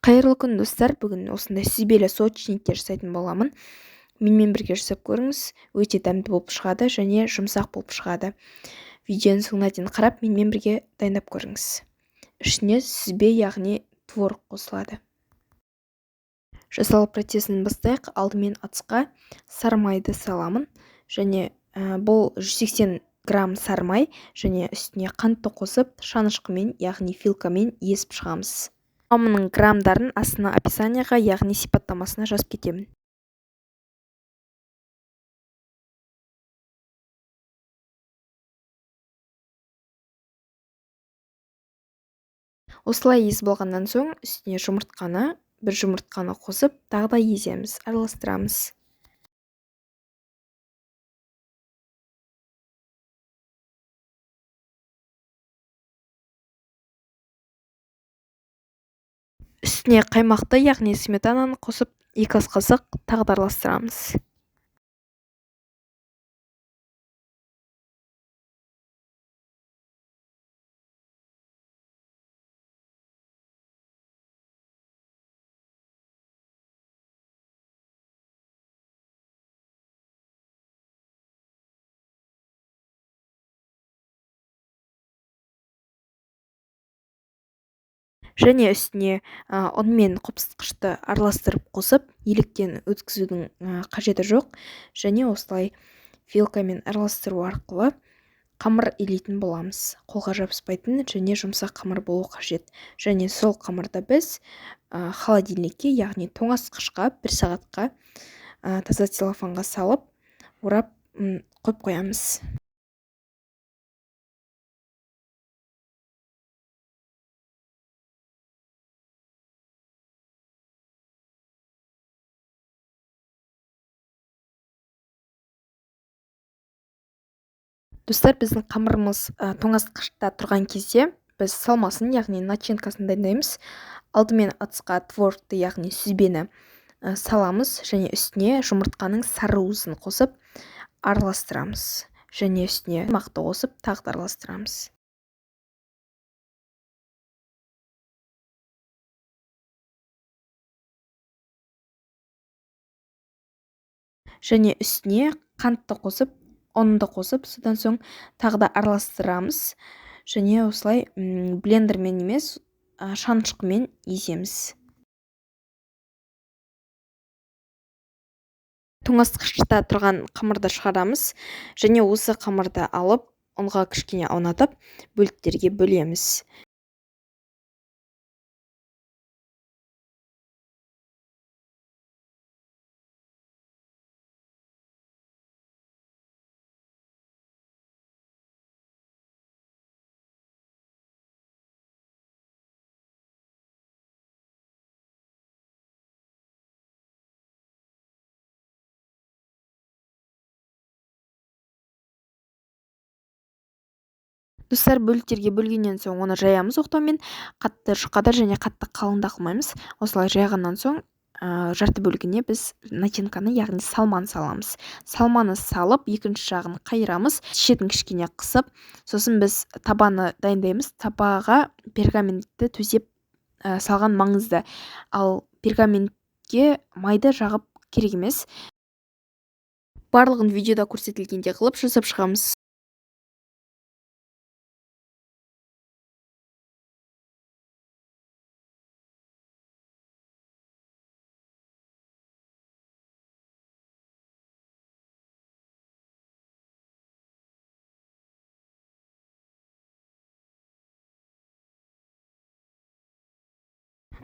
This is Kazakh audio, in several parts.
Қайырлы күн достар, бүгін осындай сүзбелі сочники жасайтын боламын. Менімен бірге жасап көріңіз, өте дәмді болып шығады және жұмсақ болып шығады. Видеоның соңына дейін қарап, менімен бірге дайындап көріңіз. Ішіне сүзбе, яғни творог қосылады. Жасалу процесін бастайық. Алдымен ыдысқа сары майды саламын және бұл 180 грамм сары май және үстіне қантты қосып, шанышқымен, яғни вилкамен езіп шығамыз. Құрамының граммдарын астына описанияға, яғни сипаттамасына жазып кетемін. Осылай езіп болғаннан соң үстіне бір жұмыртқаны қосып, тағы да еземіз, араластырамыз. Үстіне қаймақты, яғни сметананы қосып, 2 ас қасық тағы да араластырамыз. Және үстіне ұн мен қопсытқышты араластырып қосып, електен өткізудің қажеті жоқ. Және осылай вилкамен араластыру арқылы қамыр илейтін боламыз. Қолға жабыспайтын және жұмсақ қамыр болу қажет. Және сол қамырды біз холодильникке, яғни тоңазытқышқа 1 сағатқа таза целлофанға салып, орап қойып қоямыз. Достар, біздің қамырымыз тоңазытқышта тұрған кезде біз салмасын, яғни начинкасын дайындаймыз. Алдымен ыдысқа творогты, яғни сүзбені саламыз және үстіне жұмыртқаның сары уызын қосып араластырамыз. Және үстіне қаймақты қосып тағы да араластырамыз. Және үстіне қантты қосып, ұнды қосып, содан соң тағы да араластырамыз. Және осылай блендермен емес, шанышқымен еземіз. Тоңазытқышта тұрған қамырды шығарамыз және осы қамырды алып, ұнға кішкене аунатып, бөліктерге бөлеміз. Достар, бөліктерге бөлгеннен соң оны жаямыз оқтаумен, қатты жұқада және қатты қалыңда қылмаймыз. Осылай жайғаннан соң жарты бөлігіне біз начинканы, яғни салманы саламыз. Салманы салып, екінші жағын қайырамыз, шетін кішкене қысып, сосын біз табаны дайындаймыз. Табаға пергаментті төсеп салған маңызды. Ал пергаментке майды жағып керек емес. Барлығын видеода көрсетілгенде қылып жасап шығамыз.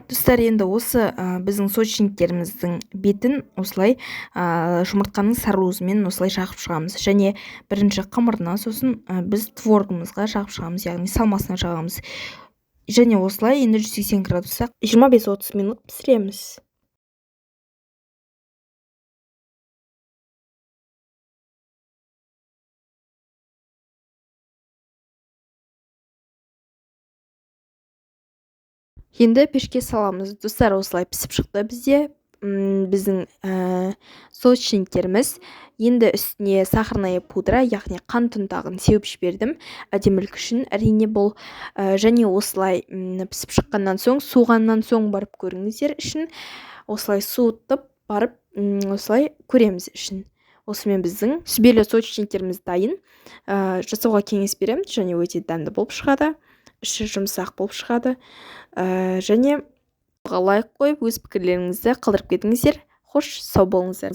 Достар, енді осы біздің сочниктеріміздің бетін осылай жұмыртқаның сары уызымен осылай жағып шығамыз. Және бірінші қамырына, сосын біз творогымызға жағып шығамыз, яғни салмасына жағамыз. Және осылай енді 180 градуста 25-30 минут пісіреміз. Енді пешке саламыз. Достар, осылай пісіп шықты бізде. біздің соусшеніктеріміз. Енді үстіне сахарная пудра, яғни қант ұнтағын сеуіп жібердім әдемілік үшін. Әрине бұл және осылай пісіп шыққаннан соң, суығаннан соң барып көріңіздер ішін. Осылай суытып барып осылай көреміз ішін. Осымен біздің сүбелі соусшеніктеріміз дайын. Жасауға кеңес беремін, және өте дәмді болып шығады. Іші жұмсақ болып шығады. Және лайк қойып өз пікірлеріңізді қалдырып кетіңіздер. Хош, сау болыңыздар.